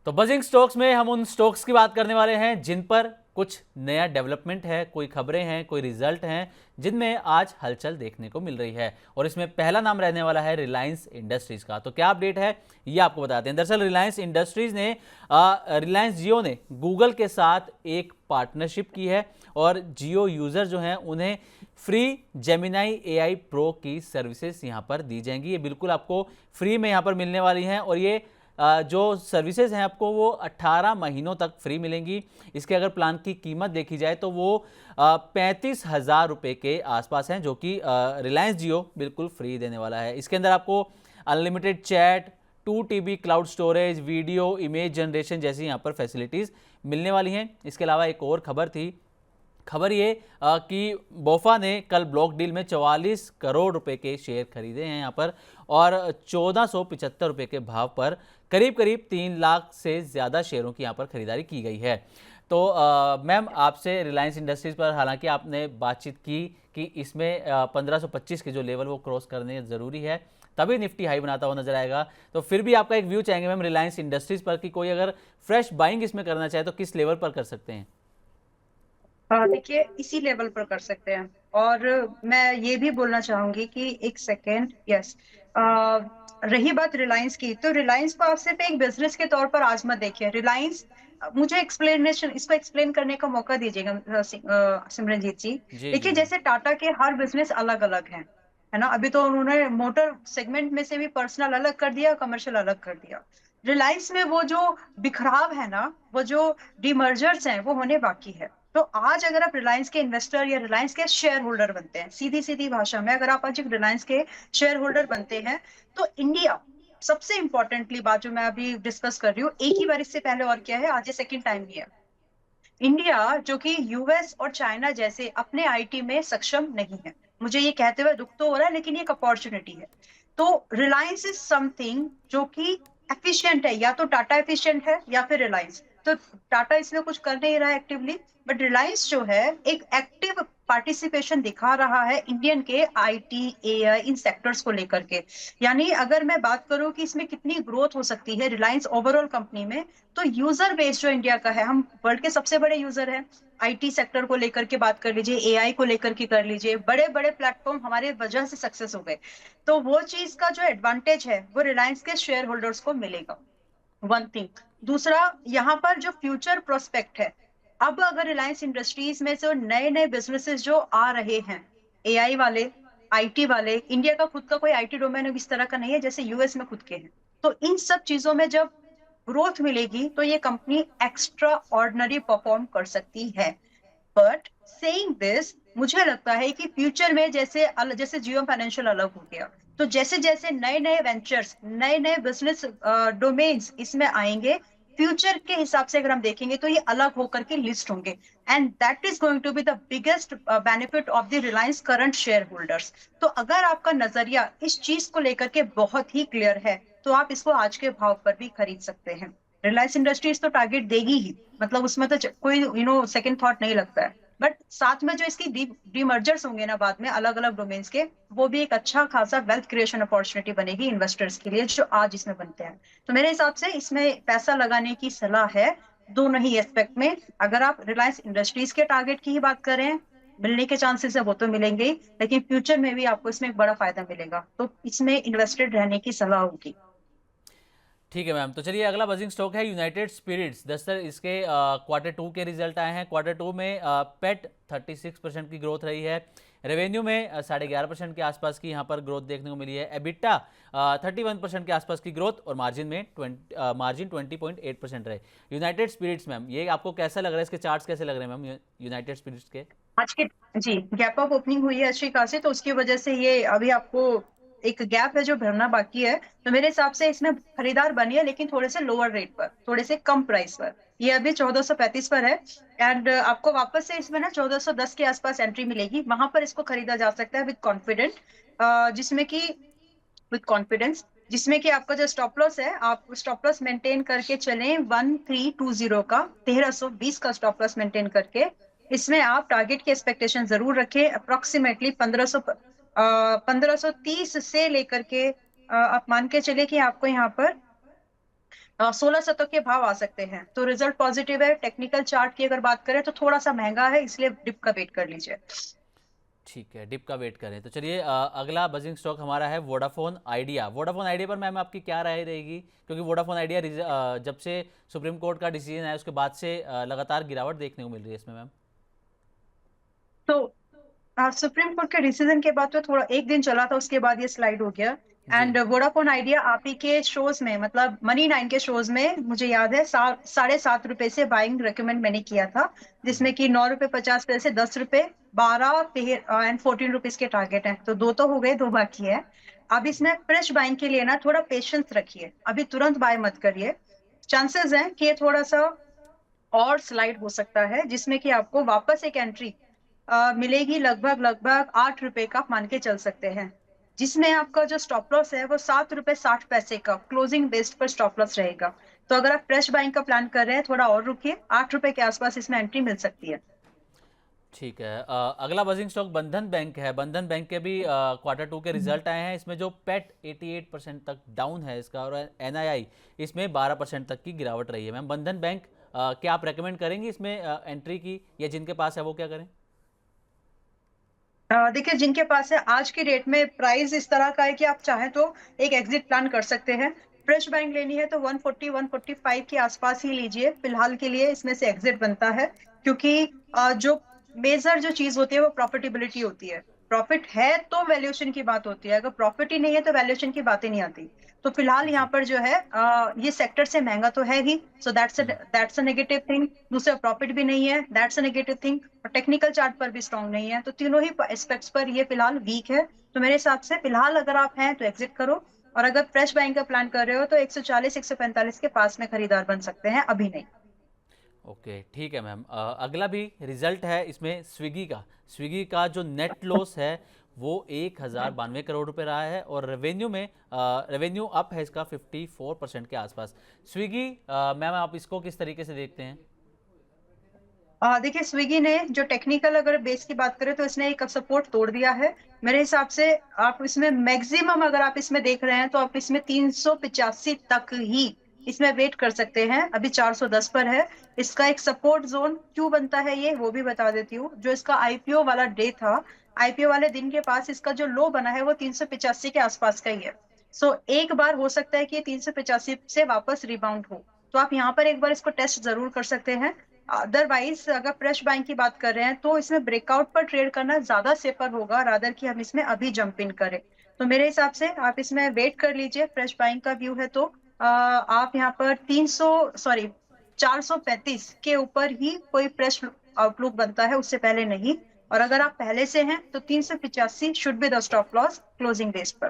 तो buzzing stocks में हम उन स्टॉक्स की बात करने वाले हैं जिन पर कुछ नया डेवलपमेंट है, कोई खबरें हैं, कोई रिजल्ट हैं जिनमें आज हलचल देखने को मिल रही है। और इसमें पहला नाम रहने वाला है रिलायंस इंडस्ट्रीज का। तो क्या अपडेट है ये आपको बताते हैं। दरअसल रिलायंस इंडस्ट्रीज ने रिलायंस जियो ने गूगल के साथ एक पार्टनरशिप की है और जियो यूजर जो हैं उन्हें फ्री जेमिनाई एआई प्रो की सर्विसेज यहाँ पर दी जाएंगी। ये बिल्कुल आपको फ्री में यहाँ पर मिलने वाली हैं और ये जो सर्विसेज हैं आपको वो 18 महीनों तक फ्री मिलेंगी। इसके अगर प्लान की कीमत देखी जाए तो वो 35,000 रुपये के आसपास हैं, जो कि रिलायंस जियो बिल्कुल फ्री देने वाला है। इसके अंदर आपको unlimited chat, 2 TB cloud storage, video image generation जैसी यहाँ पर फैसिलिटीज़ मिलने वाली हैं। इसके अलावा एक और खबर थी, खबर ये कि बोफा ने कल ब्लॉक डील में 44 करोड़ रुपए के शेयर खरीदे हैं यहाँ पर और 1475 रुपये के भाव पर करीब करीब 3 लाख से ज़्यादा शेयरों की यहाँ पर खरीदारी की गई है। तो मैम, आपसे रिलायंस इंडस्ट्रीज़ पर हालांकि आपने बातचीत की कि इसमें 1525 के जो लेवल वो क्रॉस करने ज़रूरी है, तभी निफ्टी हाई बनाता हुआ नजर आएगा। तो फिर भी आपका एक व्यू चाहेंगे मैम रिलायंस इंडस्ट्रीज़ पर कि कोई अगर फ्रेश बाइंग इसमें करना चाहे तो किस लेवल पर कर सकते हैं? देखिए, इसी लेवल पर कर सकते हैं। और मैं ये भी बोलना चाहूंगी कि एक सेकेंड, यस, रही बात रिलायंस की, तो रिलायंस को आप सिर्फ एक बिजनेस के तौर पर आज मत देखिए। रिलायंस, मुझे एक्सप्लेनेशन, इसको एक्सप्लेन करने का मौका दीजिएगा सिमरनजीत जी। जी जी देखिए, मैम। जैसे टाटा के हर बिजनेस अलग अलग हैं, है ना। अभी तो उन्होंने मोटर सेगमेंट में से भी पर्सनल अलग कर दिया, कमर्शियल अलग कर दिया। रिलायंस में वो जो बिखराव है ना, वो जो डीमर्जर्स हैं, वो होने बाकी है। तो आज अगर आप रिलायंस के इन्वेस्टर या रिलायंस के शेयर होल्डर बनते हैं, सीधी सीधी भाषा में अगर आप आज एक रिलायंस के शेयर होल्डर बनते हैं, तो इंडिया, सबसे इंपॉर्टेंटली बात जो मैं अभी डिस्कस कर रही हूँ, एक ही बार इससे पहले और क्या है, आज ये सेकंड टाइम भी है। इंडिया जो कि यूएस और चाइना जैसे अपने आईटी में सक्षम नहीं है, मुझे ये कहते हुए दुख तो हो रहा है, लेकिन ये एक अपॉर्चुनिटी है। तो रिलायंस इज समथिंग जो कि एफिशिएंट है, या तो टाटा एफिशिएंट है या फिर रिलायंस। तो टाटा इसमें कुछ कर नहीं रहा है एक्टिवली, बट रिलायंस जो है एक एक्टिव पार्टिसिपेशन दिखा रहा है इंडियन के आईटी एआई इन सेक्टर्स को लेकर के। यानी अगर मैं बात करूं कि इसमें कितनी ग्रोथ हो सकती है रिलायंस ओवरऑल कंपनी में, तो यूजर बेस जो इंडिया का है, हम वर्ल्ड के सबसे बड़े यूजर हैं। आईटी सेक्टर को लेकर के बात कर लीजिए, एआई को लेकर के कर लीजिए, बड़े बड़े प्लेटफॉर्म हमारे वजह से सक्सेस हो गए। तो वो चीज का जो एडवांटेज है वो रिलायंस के शेयर होल्डर्स को मिलेगा, वन थिंग। दूसरा, यहाँ पर जो फ्यूचर प्रोस्पेक्ट है, अब अगर रिलायंस इंडस्ट्रीज में जो नए नए बिजनेसेस जो आ रहे हैं, एआई वाले, आईटी वाले, इंडिया का खुद का कोई आईटी डोमेन इस तरह का नहीं है जैसे यूएस में खुद के हैं। तो इन सब चीजों में जब ग्रोथ मिलेगी तो ये कंपनी एक्स्ट्रा ऑर्डिनरी परफॉर्म कर सकती है। बट सेइंग दिस, मुझे लगता है कि फ्यूचर में जैसे जियो फाइनेंशियल अलग हो गया, तो जैसे जैसे नए नए वेंचर्स, नए नए बिजनेस डोमेन्स इसमें आएंगे, फ्यूचर के हिसाब से अगर हम देखेंगे तो ये अलग होकर के लिस्ट होंगे। And that is going to be the biggest benefit of the Reliance current shareholders. तो अगर आपका नजरिया इस चीज को लेकर के बहुत ही क्लियर है, तो आप इसको आज के भाव पर भी खरीद सकते हैं। रिलायंस इंडस्ट्रीज तो टारगेट देगी ही, मतलब उसमें तो कोई सेकंड थॉट नहीं लगता है। बट साथ में जो इसकी डीमर्जर्स होंगे ना बाद में अलग अलग डोमेन्स के, वो भी एक अच्छा खासा वेल्थ क्रिएशन अपॉर्चुनिटी बनेगी इन्वेस्टर्स के लिए जो आज इसमें बनते हैं। तो मेरे हिसाब से इसमें पैसा लगाने की सलाह है दोनों ही एस्पेक्ट में। अगर आप रिलायंस इंडस्ट्रीज के टारगेट की ही बात करें, मिलने के चांसेस है वो तो मिलेंगे ही, लेकिन फ्यूचर में भी आपको इसमें एक बड़ा फायदा मिलेगा, तो इसमें इन्वेस्टेड रहने की सलाह होगी। ठीक है मैम। तो चलिए, अगला बजिंग स्टॉक है यूनाइटेड स्पिरिट्स। दरअसल इसके Q2 के रिजल्ट आए हैं। Q2 में पेट 36% की ग्रोथ रही है। रेवेन्यू में 11.5% के आसपास की यहाँ पर ग्रोथ देखने को मिली है। एबिटा 31% के आसपास की ग्रोथ और मार्जिन 20.8% रहे। यूनाइटेड स्पिरिट्स मैम, ये आपको कैसा लग रहा है? इसके चार्ट्स कैसे लग रहे हैं मैम यूनाइटेड स्पिरिट्स के? आज के, जी, गैप अप ओपनिंग हुई है अच्छी खासी, तो उसकी वजह से ये अभी आपको एक गैप है जो भरना बाकी है। तो मेरे हिसाब से इसमें खरीदार बनिए, लेकिन थोड़े से लोअर रेट पर, थोड़े से कम प्राइस पर। ये अभी 1435 पर है। एंड आपको वापस से इसमें ना 1410 के आसपास एंट्री मिलेगी, वहां पर इसको खरीदा जा सकता है विद कॉन्फिडेंट, जिसमें कि विद कॉन्फिडेंस, जिसमें कि आपका जो स्टॉप लॉस है, आप स्टॉप लॉस मेंटेन करके चलें 1320 का, 1320 का स्टॉप लॉस मेंटेन करके। इसमें आप टारगेट की एक्सपेक्टेशन जरूर रखें, अप्रोक्सीमेटली 1530 से लेकर के आप मान के चले कि आपको यहाँ पर 1600 तक के भाव आ सकते हैं, तो रिजल्ट पॉजिटिव है। टेक्निकल चार्ट की अगर बात करें तो थोड़ा सा महंगा है, इसलिए डिप का वेट कर लीजिए। ठीक है, डिप का वेट करें। तो चलिए अगला बजिंग स्टॉक हमारा है वोडाफोन आइडिया। वोडाफोन आइडिया पर मैम आपकी क्या राय रहेगी, क्योंकि वोडाफोन आइडिया जब से सुप्रीम कोर्ट का डिसीजन आया उसके बाद से लगातार गिरावट देखने को मिल रही है इसमें मैम। तो सुप्रीम कोर्ट के डिसीजन के बाद तो थोड़ा एक दिन चला था, उसके बाद ये स्लाइड हो गया। जी। एंड वोडाफोन आइडिया आप ही के शोज में, मतलब मनी नाइन के शोज में, मुझे याद है 7.5 रुपए से बाइंग रेकमेंड मैंने किया था, जिसमें कि 9 रुपए 50 पैसे, 10 रुपए, 12 एंड 14 रुपीज के टारगेट हैं। तो दो तो हो गए, दो बाकी है। अब इसमें फ्रेश बाइंग के लिए ना थोड़ा पेशेंस रखिए, अभी तुरंत बाय मत करिए। चांसेस हैं कि ये थोड़ा सा और स्लाइड हो सकता है, जिसमें कि आपको वापस एक एंट्री मिलेगी, लगभग लगभग 8 रुपए का आप मान के चल सकते हैं, जिसमें आपका जो स्टॉप लॉस है वो 7 रुपए 60 पैसे का क्लोजिंग बेस्ड पर स्टॉप लॉस रहेगा। तो अगर आप फ्रेश बाइंग का प्लान कर रहे हैं, थोड़ा और रुकिए, 8 रुपए के आसपास इसमें एंट्री मिल सकती है। ठीक है। अगला बजिंग स्टॉक बंधन बैंक है। बंधन बैंक के भी Q2 के रिजल्ट आए हैं। इसमें जो पेट 88% तक डाउन है इसका, और एनआईआई इसमें 12% तक की गिरावट रही है। मैम बंधन बैंक क्या आप रेकमेंड करेंगी इसमें एंट्री की, या जिनके पास है वो क्या करें? देखिए, जिनके पास है, आज की डेट में प्राइस इस तरह का है कि आप चाहें तो एक एग्जिट प्लान कर सकते हैं। फ्रेश बाइंग लेनी है तो 140 145 के आसपास ही लीजिए, फिलहाल के लिए इसमें से एग्जिट बनता है। क्योंकि जो मेजर जो चीज होती है वो प्रॉफिटेबिलिटी होती है। प्रॉफिट है तो वैल्यूएशन की बात होती है, अगर प्रॉफिट ही नहीं है तो वैल्यूएशन की बात ही नहीं आती। तो फिलहाल यहाँ जी। पर जो है ये सेक्टर से महंगा तो है ही, so that's a negative thing. दूसरा, प्रॉफिट भी नहीं है, दैट्स अ नेगेटिव थिंग। और टेक्निकल चार्ट पर भी स्ट्रांग नहीं है, तो तीनों ही एस्पेक्ट्स पर ये फिलहाल वीक है। तो मेरे हिसाब से फिलहाल अगर आप हैं तो एग्जिट करो, और अगर फ्रेश बाइंग का प्लान कर रहे हो तो 140 145 के पास में खरीदार बन सकते हैं, अभी नहीं। ओके, ठीक है मैम। अगला भी रिजल्ट है इसमें स्विगी का जो नेट लॉस है वो 1092 करोड़ रुपए रहा है, और रेवेन्यू में रेवेन्यू अप है इसका 54% के आसपास। स्विगी मैम आप इसको किस तरीके से देखते हैं? देखिए, स्विगी ने जो टेक्निकल अगर बेस की बात करें तो इसने एक सपोर्ट तोड़ दिया है मेरे हिसाब से। आप इसमें मैक्सिमम अगर आप इसमें देख रहे हैं तो आप इसमें 385 तक ही इसमें वेट कर सकते हैं, अभी 410 पर है। इसका एक सपोर्ट जोन क्यों बनता है ये वो भी बता देती हूँ। जो इसका आईपीओ वाला डे था, आईपीओ वाले दिन के पास इसका जो लो बना है वो 385 के आसपास का ही है। सो एक बार हो सकता है कि ये 385 से वापस रिबाउंड हो, तो आप यहाँ पर एक बार इसको टेस्ट जरूर कर सकते हैं। अदरवाइज अगर फ्रेश बाइंग की बात कर रहे हैं तो इसमें ब्रेकआउट पर ट्रेड करना ज्यादा सेफर होगा, रादर कि हम इसमें अभी जंप इन करें। तो मेरे हिसाब से आप इसमें वेट कर लीजिए, फ्रेश बाइंग का व्यू है तो आप यहाँ पर 435 के ऊपर ही कोई फ्रेश आउटलुक बनता है, उससे पहले नहीं। और अगर आप पहले से हैं तो 385 should be the stop loss closing base पर।